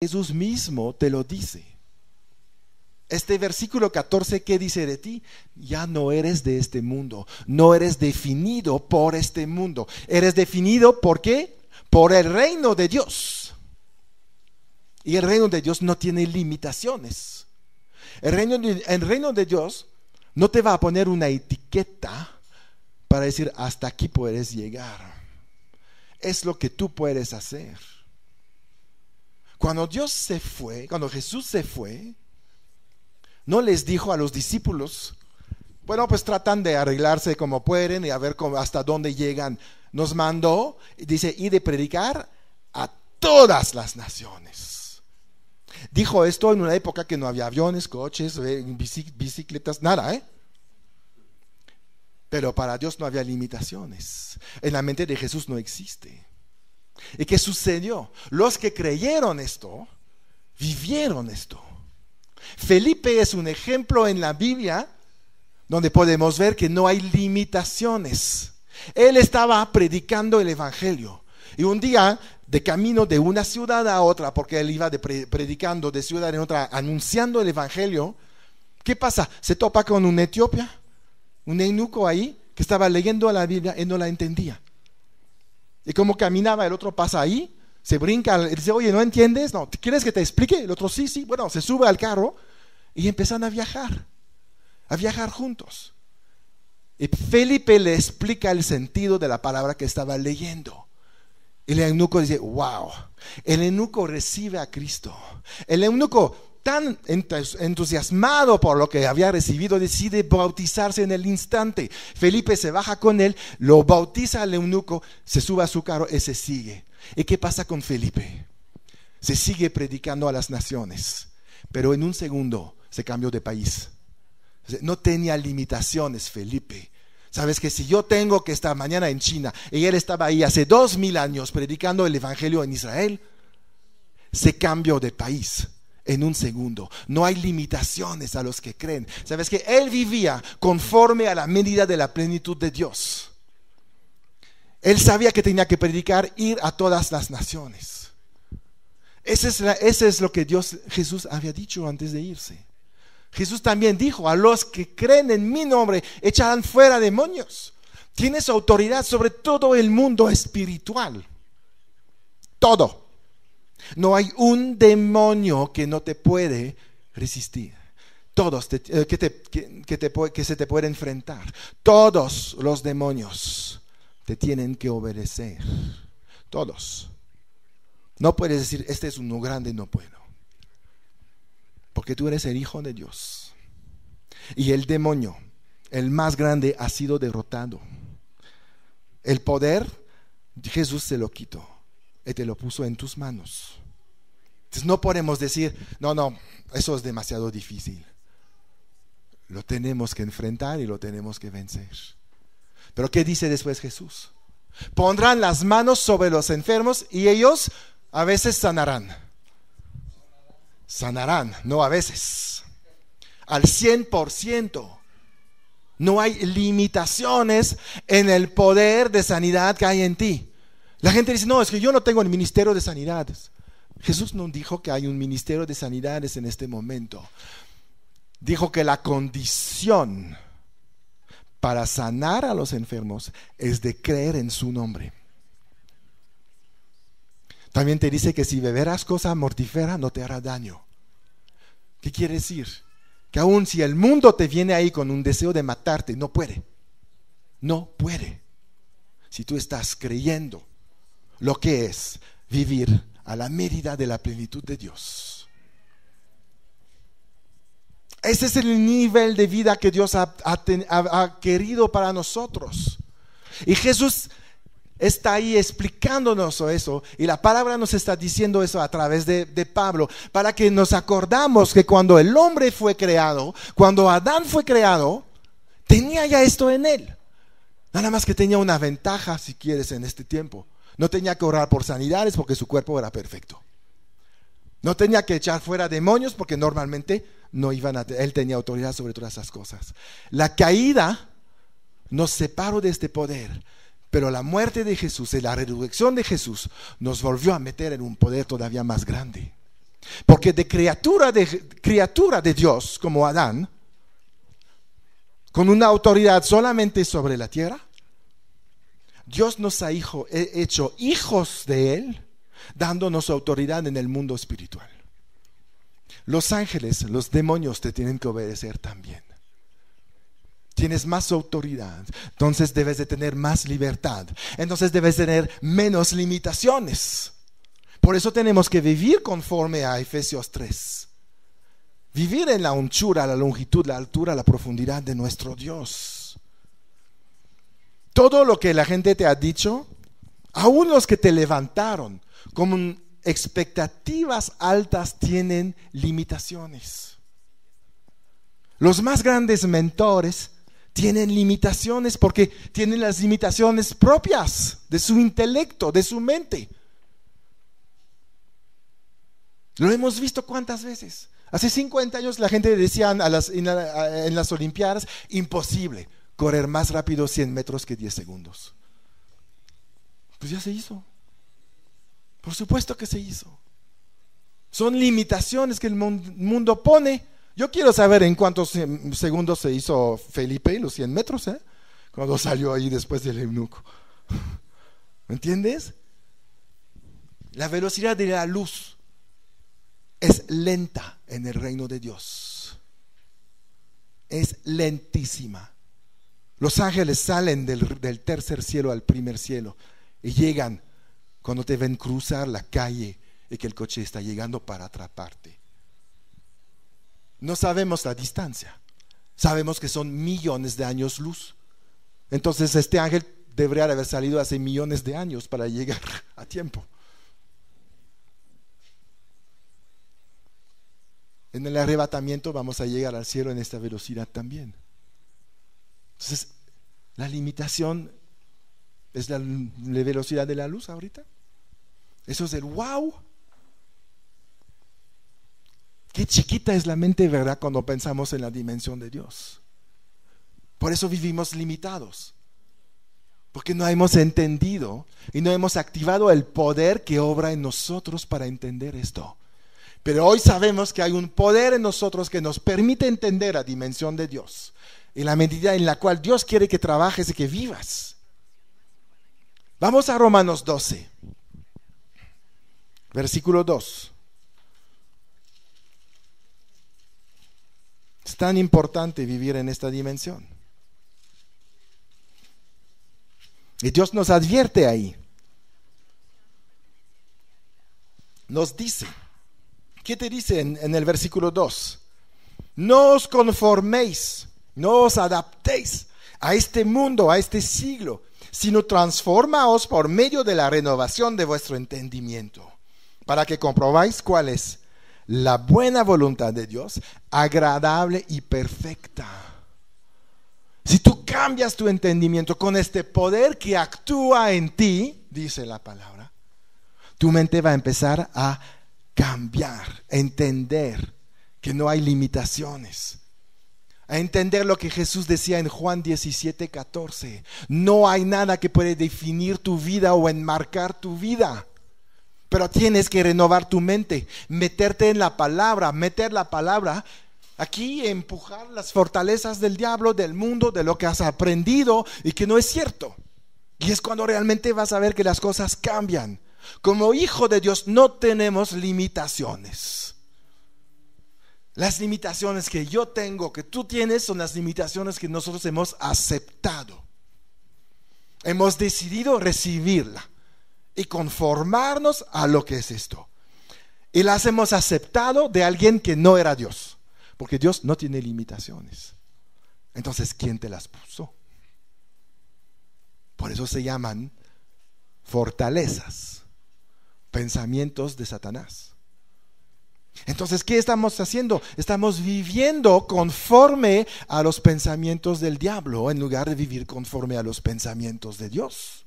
Jesús mismo te lo dice. Este versículo 14, ¿qué dice de ti? Ya no eres de este mundo, no eres definido por este mundo, eres definido ¿por qué? Por el reino de Dios. Y el reino de Dios no tiene limitaciones. El reino de Dios no te va a poner una etiqueta para decir hasta aquí puedes llegar. Es lo que tú puedes hacer. Cuando Jesús se fue, no les dijo a los discípulos, bueno, pues tratan de arreglarse como pueden y a ver hasta dónde llegan. Nos mandó, dice, y de predicar a todas las naciones. Dijo esto en una época que no había aviones, coches, bicicletas, nada, Pero para Dios no había limitaciones. En la mente de Jesús no existe. ¿Y qué sucedió? Los que creyeron esto, vivieron esto. Felipe es un ejemplo en la Biblia donde podemos ver que no hay limitaciones. Él estaba predicando el evangelio y un día, de camino de una ciudad a otra, porque él iba predicando de ciudad en otra, anunciando el evangelio, ¿qué pasa? Se topa con un etíope, un eunuco ahí que estaba leyendo la Biblia y no la entendía. Y como caminaba, el otro pasa ahí, se brinca, dice, oye, ¿no entiendes? No, ¿quieres que te explique? El otro, sí, bueno, se sube al carro y empiezan a viajar juntos. Y Felipe le explica el sentido de la palabra que estaba leyendo. Y el eunuco dice, wow, el eunuco recibe a Cristo. El eunuco, tan entusiasmado por lo que había recibido, decide bautizarse en el instante. Felipe se baja con él, lo bautiza al eunuco, se sube a su carro y se sigue. ¿Y qué pasa con Felipe? Se sigue predicando a las naciones, pero en un segundo se cambió de país. No tenía limitaciones Felipe. Sabes que si yo tengo que estar mañana en China y él estaba ahí hace 2000 años predicando el evangelio en Israel, se cambió de país en un segundo. No hay limitaciones a los que creen. Sabes que él vivía conforme a la medida de la plenitud de Dios. Él sabía que tenía que predicar, ir a todas las naciones. Ese es lo que Jesús había dicho antes de irse. Jesús también dijo, a los que creen en mi nombre echarán fuera demonios. Tienes autoridad sobre todo el mundo espiritual. Todo. No hay un demonio que no te puede resistir. Todos que se te puede enfrentar. Todos los demonios te tienen que obedecer. Todos. No puedes decir, este es uno grande, no puedo. Porque tú eres el Hijo de Dios. Y el demonio, el más grande, ha sido derrotado. El poder, Jesús se lo quitó y te lo puso en tus manos. Entonces no podemos decir, no, eso es demasiado difícil. Lo tenemos que enfrentar y lo tenemos que vencer. Pero ¿qué dice después Jesús? Pondrán las manos sobre los enfermos y ellos a veces sanarán. Sanarán, no a veces. Al 100%. No hay limitaciones en el poder de sanidad que hay en ti. La gente dice, no, es que yo no tengo el ministerio de sanidades. Jesús no dijo que hay un ministerio de sanidades en este momento. Dijo que la condición para sanar a los enfermos es de creer en su nombre. También te dice que si beberás cosa mortífera no te hará daño. ¿Qué quiere decir? Que aun si el mundo te viene ahí con un deseo de matarte, no puede. No puede. Si tú estás creyendo lo que es vivir a la medida de la plenitud de Dios. Ese es el nivel de vida que Dios ha querido para nosotros. Y Jesús está ahí explicándonos eso. Y la palabra nos está diciendo eso a través de Pablo. Para que nos acordamos que cuando el hombre fue creado, cuando Adán fue creado, tenía ya esto en él. Nada más que tenía una ventaja, si quieres, en este tiempo. No tenía que orar por sanidades porque su cuerpo era perfecto. No tenía que echar fuera demonios porque normalmente no iban él tenía autoridad sobre todas esas cosas. La caída nos separó de este poder, pero la muerte de Jesús y la resurrección de Jesús nos volvió a meter en un poder todavía más grande. Porque de criatura de Dios como Adán, con una autoridad solamente sobre la tierra, Dios nos ha hecho hijos de Él, dándonos autoridad en el mundo espiritual. Los ángeles, los demonios te tienen que obedecer también. Tienes más autoridad, entonces debes de tener más libertad, entonces debes tener menos limitaciones. Por eso tenemos que vivir conforme a Efesios 3. Vivir en la anchura, la longitud, la altura, la profundidad de nuestro Dios. Todo lo que la gente te ha dicho, aún los que te levantaron con expectativas altas, tienen limitaciones. Los más grandes mentores tienen limitaciones porque tienen las limitaciones propias de su intelecto, de su mente. Lo hemos visto cuántas veces. Hace 50 años la gente decía en las Olimpiadas, imposible correr más rápido 100 metros que 10 segundos. Pues ya se hizo. Por supuesto que se hizo. Son limitaciones que el mundo pone. Yo quiero saber en cuántos segundos se hizo Felipe los 100 metros, cuando salió ahí después del eunuco. ¿Me entiendes? La velocidad de la luz es lenta en el reino de Dios. Es lentísima. Los ángeles salen del tercer cielo al primer cielo y llegan cuando te ven cruzar la calle y que el coche está llegando para atraparte. No sabemos la distancia, sabemos que son millones de años luz. Entonces este ángel debería haber salido hace millones de años para llegar a tiempo. En el arrebatamiento vamos a llegar al cielo en esta velocidad también. Entonces, la limitación es la velocidad de la luz ahorita. Eso es el wow. Qué chiquita es la mente, ¿verdad?, cuando pensamos en la dimensión de Dios. Por eso vivimos limitados. Porque no hemos entendido y no hemos activado el poder que obra en nosotros para entender esto. Pero hoy sabemos que hay un poder en nosotros que nos permite entender la dimensión de Dios. Y la medida en la cual Dios quiere que trabajes y que vivas. Vamos a Romanos 12. Versículo 2. Es tan importante vivir en esta dimensión. Y Dios nos advierte ahí. Nos dice, ¿qué te dice en el versículo 2? No os conforméis, no os adaptéis a este mundo, a este siglo, sino transformaos por medio de la renovación de vuestro entendimiento, para que comprobáis cuál es la buena voluntad de Dios, agradable y perfecta. Si tú cambias tu entendimiento con este poder que actúa en ti, dice la palabra, tu mente va a empezar a cambiar, a entender que no hay limitaciones, a entender lo que Jesús decía en Juan 17:14. No hay nada que puede definir tu vida o enmarcar tu vida. Pero tienes que renovar tu mente, meterte en la palabra, meter la palabra aquí, empujar las fortalezas del diablo, del mundo, de lo que has aprendido y que no es cierto. Y es cuando realmente vas a ver que las cosas cambian. Como hijo de Dios no tenemos limitaciones. Las limitaciones que yo tengo, que tú tienes, son las limitaciones que nosotros hemos aceptado. Hemos decidido recibirla y conformarnos a lo que es esto. Y las hemos aceptado de alguien que no era Dios, porque Dios no tiene limitaciones. Entonces, ¿quién te las puso? Por eso se llaman fortalezas, pensamientos de Satanás. Entonces, ¿qué estamos haciendo? Estamos viviendo conforme a los pensamientos del diablo en lugar de vivir conforme a los pensamientos de Dios.